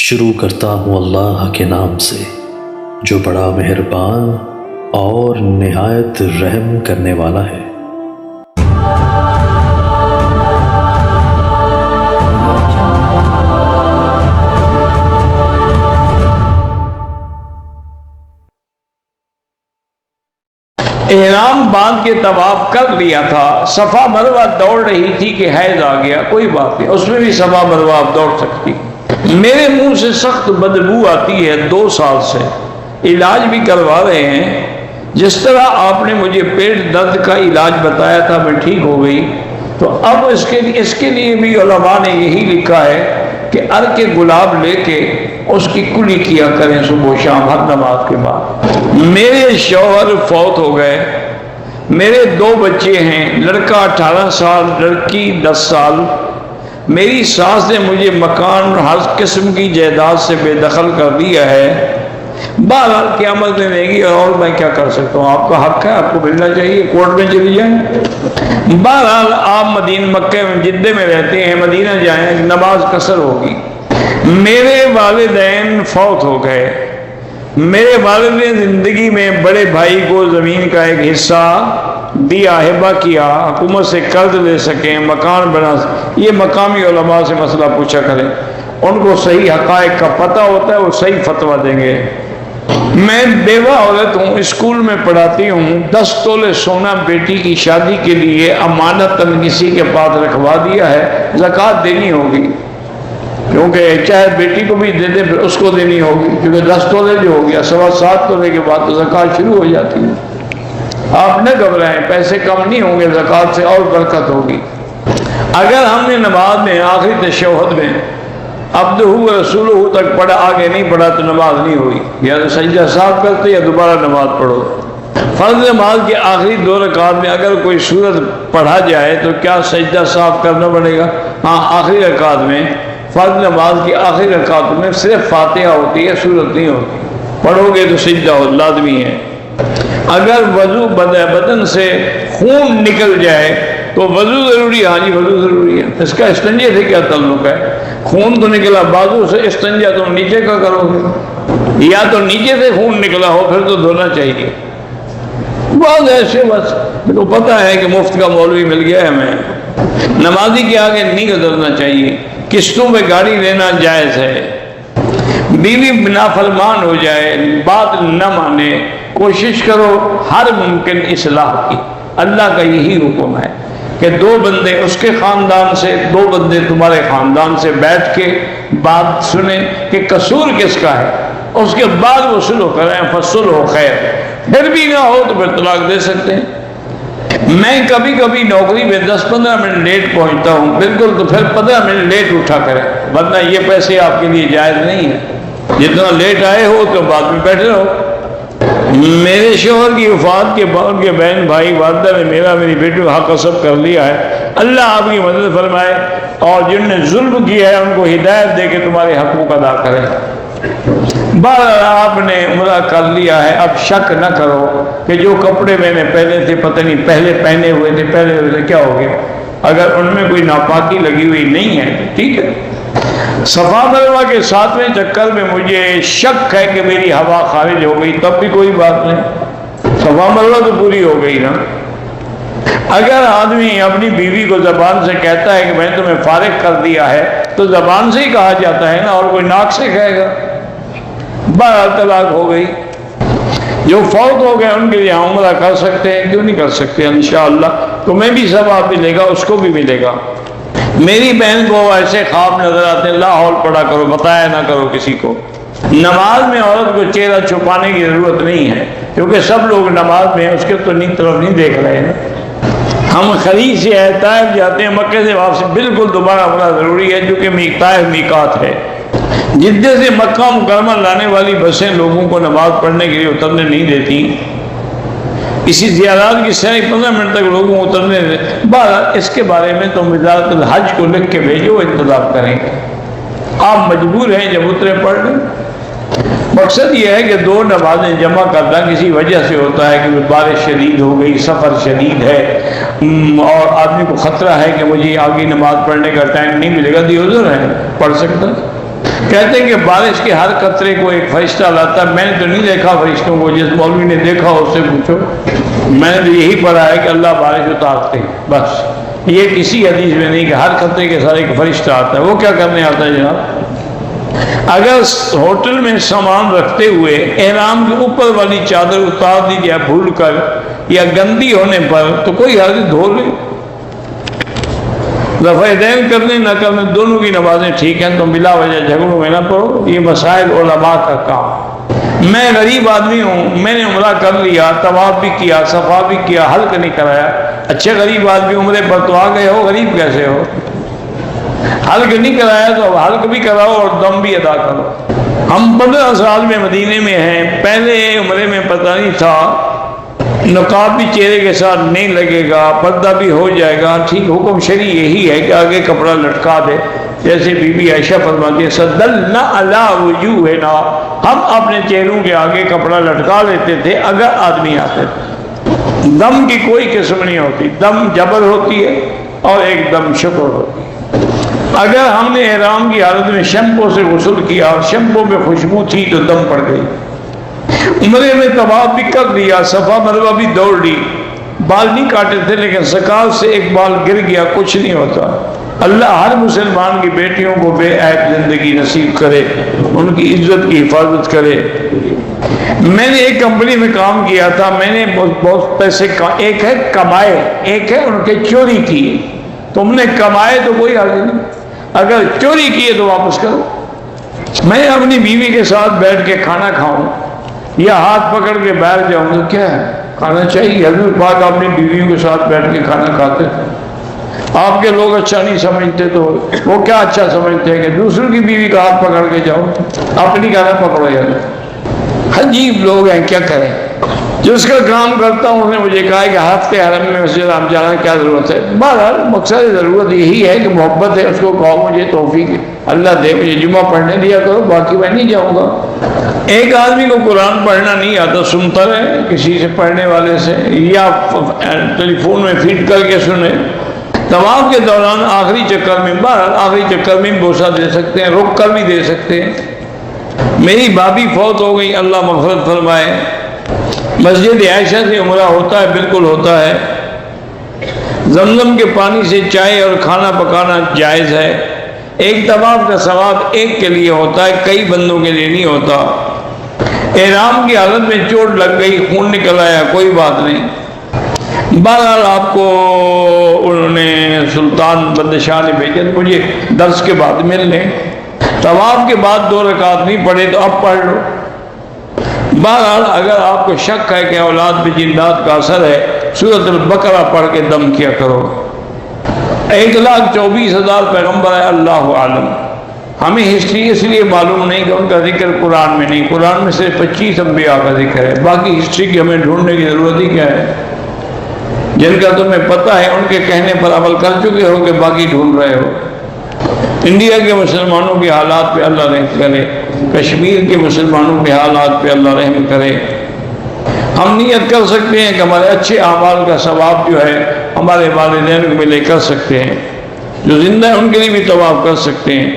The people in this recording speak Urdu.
شروع کرتا ہوں اللہ کے نام سے جو بڑا مہربان اور نہایت رحم کرنے والا ہے۔ احرام باندھ کے طواف کر لیا تھا، صفا مروہ دوڑ رہی تھی کہ حیض آ گیا، کوئی بات نہیں، اس میں بھی صفا مروہ آپ دوڑ سکتی۔ میرے منہ سے سخت بدبو آتی ہے 2 سال سے، علاج بھی کروا رہے ہیں، جس طرح آپ نے مجھے پیٹ درد کا علاج بتایا تھا میں ٹھیک ہو گئی، تو اب اس کے لیے بھی علماء نے یہی لکھا ہے کہ عرق گلاب لے کے اس کی کلی کیا کریں صبح و شام ہر نماز کے بعد۔ میرے شوہر فوت ہو گئے، میرے 2 بچے ہیں، لڑکا 18 سال، لڑکی 10 سال۔ میری ساس نے مجھے مکان اور ہر قسم کی جائیداد سے بے دخل کر دیا ہے، بہرحال قیامت میں دے گی اور میں کیا کر سکتا ہوں، آپ کا حق ہے، آپ کو ملنا چاہیے، کورٹ میں چلی جائیں۔ بہرحال آپ مکہ میں جدہ میں رہتے ہیں، مدینہ جائیں، نماز قصر ہوگی۔ میرے والدین فوت ہو گئے، میرے والد نے زندگی میں بڑے بھائی کو زمین کا ایک حصہ دیا، ہبہ کیا، حکومت سے قرض لے سکیں، مکان بنا سکیں۔ یہ مقامی علماء سے مسئلہ پوچھا کریں، ان کو صحیح حقائق کا پتہ ہوتا ہے، وہ صحیح فتویٰ دیں گے۔ میں بیوہ عورت ہوں، اسکول میں پڑھاتی ہوں، 10 تولے سونا بیٹی کی شادی کے لیے امانتاً کسی کے پاس رکھوا دیا ہے، زکوٰۃ دینی ہوگی، کیونکہ چاہے بیٹی کو بھی دے دے پھر اس کو دینی ہوگی، کیونکہ 10 تولے جو ہو گیا 7.25 تولے کے بعد تو زکوٰۃ شروع ہو جاتی ہے۔ آپ نہ گھبرائیں، پیسے کم نہیں ہوں گے، زکوٰۃ سے اور برکت ہوگی۔ اگر ہم نے نماز میں آخری تشہد میں عبدہ و رسولہ تک پڑھا، آگے نہیں پڑھا تو نماز نہیں ہوئی، یا تو سجدہ صاف کرتے یا دوبارہ نماز پڑھو۔ فرض نماز کے آخری 2 رکعات میں اگر کوئی سورت پڑھا جائے تو کیا سجدہ صاف کرنا پڑے گا؟ ہاں، آخری رکعات میں، فرض نماز کی آخری رکعت میں صرف فاتحہ ہوتی ہے، سورت نہیں ہوتی، پڑھو گے تو سجدہ لازمی ہے۔ اگر وضو بدن سے خون نکل جائے تو وضو ضروری ہے؟ ہاں جی، وضو ضروری ہے۔ اس کا استنجے سے کیا تعلق ہے؟ خون تو نکلا بازو سے، استنجا تو نیچے کا کرو گے، یا تو نیچے سے خون نکلا ہو پھر تو دھونا چاہیے۔ بعض ایسے بس تو پتہ ہے کہ مفت کا مولوی مل گیا ہے ہمیں، نمازی کے آگے نہیں گزرنا چاہیے، قسطوں پہ گاڑی لینا جائز ہے۔ بیوی نافرمان ہو جائے، بات نہ مانے، کوشش کرو ہر ممکن اصلاح کی، اللہ کا یہی حکم ہے کہ 2 بندے اس کے خاندان سے، 2 بندے تمہارے خاندان سے بیٹھ کے بات سنیں کہ قصور کس کا ہے، اس کے بعد وہ صلح کریں، فصلح خیر۔ پھر بھی نہ ہو تو پھر طلاق دے سکتے ہیں۔ میں کبھی کبھی نوکری میں 10-15 منٹ لیٹ پہنچتا ہوں، بالکل، تو پھر 15 منٹ لیٹ اٹھا کریں، ورنہ یہ پیسے آپ کے لیے جائز نہیں ہے۔ جتنا لیٹ آئے ہو تو بعد میں بیٹھے رہو۔ میرے شوہر کی وفات کے بعد ان کے بہن بھائی والدہ نے میری بیٹی کو حق غصب کر لیا ہے، اللہ آپ کی مدد فرمائے، اور جن نے ظلم کیا ہے ان کو ہدایت دے کے تمہارے حقوق ادا کرے۔ بہرحال آپ نے عمرہ کر لیا ہے، اب شک نہ کرو کہ جو کپڑے میں نے پہلے تھے پتہ نہیں پہلے پہنے ہوئے تھے کیا ہو گیا، اگر ان میں کوئی ناپاکی لگی ہوئی نہیں ہے ٹھیک ہے۔ صفا مروہ کے 7ویں چکر میں مجھے شک ہے کہ میری ہوا خارج ہو گئی، تب بھی کوئی بات نہیں، صفا مروہ تو پوری ہو گئی نا۔ اگر آدمی اپنی بیوی کو زبان سے کہتا ہے کہ میں نے تمہیں فارغ کر دیا ہے تو زبان سے ہی کہا جاتا ہے نا، اور کوئی ناک سے کہے گا؟ بہرحال طلاق ہو گئی۔ جو فوت ہو گئے ان کے لیے عمرہ کر سکتے ہیں، کیوں نہیں کر سکتے؟ انشاءاللہ تمہیں بھی ثواب ملے گا، اس کو بھی ملے گا۔ میری بہن کو ایسے خواب نظر آتے ہیں، لا حول پڑھا کرو، بتایا نہ کرو کسی کو۔ نماز میں عورت کو چہرہ چھپانے کی ضرورت نہیں ہے، کیونکہ سب لوگ نماز میں اس کے تو طرف نہیں دیکھ رہے ہیں۔ ہم خلیج سے طائف جاتے ہیں، مکہ سے واپس بالکل دوبارہ عمرہ ضروری ہے، کیونکہ طائف میقات ہے۔ جدہ سے مکہ مکرمہ لانے والی بسیں لوگوں کو نماز پڑھنے کے لیے اترنے نہیں دیتی، اسی زیارات کی ساری 15 منٹ تک لوگوں کو اترنے دیں۔ بہرحال اس کے بارے میں تو وزارت الحج کو لکھ کے بھیجو، انتظام کریں گے، آپ مجبور ہیں جب اترے پڑھ لیں۔ مقصد یہ ہے کہ 2 نمازیں جمع کرنا کسی وجہ سے ہوتا ہے کہ بارش شدید ہو گئی، سفر شدید ہے، اور آدمی کو خطرہ ہے کہ مجھے آگے نماز پڑھنے کا ٹائم نہیں ملے گا، دی عذر ہے، پڑھ سکتا۔ کہتے ہیں کہ بارش کے ہر قطرے کو ایک فرشتہ لاتا ہے. میں نے تو نہیں دیکھا فرشتوں کو، جس مولوی نے دیکھا اس سے پوچھو. میں نے تو یہی پڑھا ہے کہ اللہ بارش اتارتے ہیں بس. یہ کسی حدیث میں نہیں کہ ہر قطرے کے ساتھ ایک فرشتہ آتا ہے. وہ کیا کرنے آتا ہے جناب؟ اگر ہوٹل میں سامان رکھتے ہوئے احرام کے اوپر والی چادر اتار دی جائے بھول کر یا گندی ہونے پر تو کوئی حرج، دھو لے. رفع دین کرنے نہ کرنے دونوں کی نمازیں ٹھیک ہیں، تو بلا وجہ جھگڑوں میں نہ پڑو. یہ مسائل علماء کا کام. میں غریب آدمی ہوں، میں نے عمرہ کر لیا، طواف بھی کیا، صفا بھی کیا، حلق نہیں کرایا. اچھے غریب آدمی عمرے پر تو آ گئے ہو، غریب کیسے ہو؟ حلق نہیں کرایا تو اب حلق بھی کراؤ اور دم بھی ادا کرو. ہم 15 سال میں مدینے میں ہیں. پہلے عمرے میں پتہ نہیں تھا نقاب بھی چہرے کے ساتھ نہیں لگے گا، پردہ بھی ہو جائے گا. ٹھیک حکم شرعی یہی ہے کہ آگے کپڑا لٹکا دے. جیسے بی بی عائشہ فرماتی ہے صدلنا علی وجوہنا، ہم اپنے چہروں کے آگے کپڑا لٹکا لیتے تھے اگر آدمی آتے تھے. دم کی کوئی قسم نہیں ہوتی، دم جبر ہوتی ہے اور ایک دم شکر ہوتی ہے. اگر ہم نے احرام کی حالت میں شیمپو سے غسل کیا اور شیمپو میں خوشبو تھی تو دم پڑ گئی. عمرے میں طواف بھی کر دیا، صفا مروا بھی دوڑ لی، بال نہیں کاٹے تھے لیکن سکال سے ایک بال گر گیا، کچھ نہیں ہوتا. اللہ ہر مسلمان کی بیٹیوں کو بے عیب زندگی نصیب کرے، ان کی عزت کی حفاظت کرے. میں نے ایک کمپنی میں کام کیا تھا. میں نے بہت پیسے، ایک ہے کمائے، ایک ہے ان کے چوری کیے. تم نے کمائے تو کوئی حرج نہیں، اگر چوری کیے تو واپس کرو. میں اپنی بیوی کے ساتھ بیٹھ کے کھانا کھاؤں یا ہاتھ پکڑ کے بیٹھ جاؤں تو کیا ہے؟ کھانا چاہیے. حضرت پاک اپنی بیویوں کے ساتھ بیٹھ کے کھانا کھاتے تھے. آپ کے لوگ اچھا نہیں سمجھتے تو وہ کیا اچھا سمجھتے ہیں کہ دوسروں کی بیوی کا ہاتھ پکڑ کے جاؤ، اپنی کا نہ پکڑو. یار عجیب لوگ ہیں، کیا کریں. جس کا کام کرتا ہوں اس نے مجھے کہا کہ ہفتے حرم میں مسجد حرام جانا کیا ضرورت ہے. بہرحال مقصد ضرورت یہی ہے کہ محبت ہے. اس کو کہو مجھے توفیق اللہ دے، مجھے جمعہ پڑھنے دیا کرو، باقی میں نہیں جاؤں گا. ایک آدمی کو قرآن پڑھنا نہیں آتا، سنتا رہے کسی سے پڑھنے والے سے یا ٹیلی فون میں فیڈ کر کے سنے. طواف کے دوران آخری چکر میں، بہرحال آخری چکر میں بوسہ دے سکتے ہیں، رک کر بھی دے سکتے ہیں. میری بھابھی فوت ہو گئی، اللہ مغفرت فرمائے. مسجد عائشہ سے عمرہ ہوتا ہے، بالکل ہوتا ہے. زمزم کے پانی سے چائے اور کھانا پکانا جائز ہے. ایک طواف کا ثواب ایک کے لیے ہوتا ہے، کئی بندوں کے لیے نہیں ہوتا. احرام کی حالت میں چوٹ لگ گئی، خون نکل آیا، کوئی بات نہیں. بہرحال آپ کو انہوں نے سلطان بندہ شاہ نے بھیجا مجھے درس کے بعد مل لیں. طواف کے بعد 2 رکعت نہیں پڑھے تو اب پڑھ لو. بہرحال اگر آپ کو شک ہے کہ اولاد پہ جنات کا اثر ہے، سورۃ البقرہ پڑھ کے دم کیا کرو. 1,24,000 پیغمبر ہے، اللہ عالم. ہمیں ہسٹری اس لیے معلوم نہیں کہ ان کا ذکر قرآن میں نہیں. قرآن میں صرف 25 انبیاء کا ذکر ہے، باقی ہسٹری کی ہمیں ڈھونڈنے کی ضرورت ہی کیا ہے. جن کا تمہیں پتہ ہے ان کے کہنے پر عمل کر چکے ہو کہ باقی ڈھونڈ رہے ہو. انڈیا کے مسلمانوں کے حالات پہ اللہ رحم کرے، کشمیر کے مسلمانوں کے حالات پہ اللہ رحم کرے. ہم نیت کر سکتے ہیں کہ ہمارے اچھے اعمال کا ثواب جو ہے ہمارے والدین کو ملے، کر سکتے ہیں. جو زندہ ہیں ان کے لیے بھی طواف کر سکتے ہیں.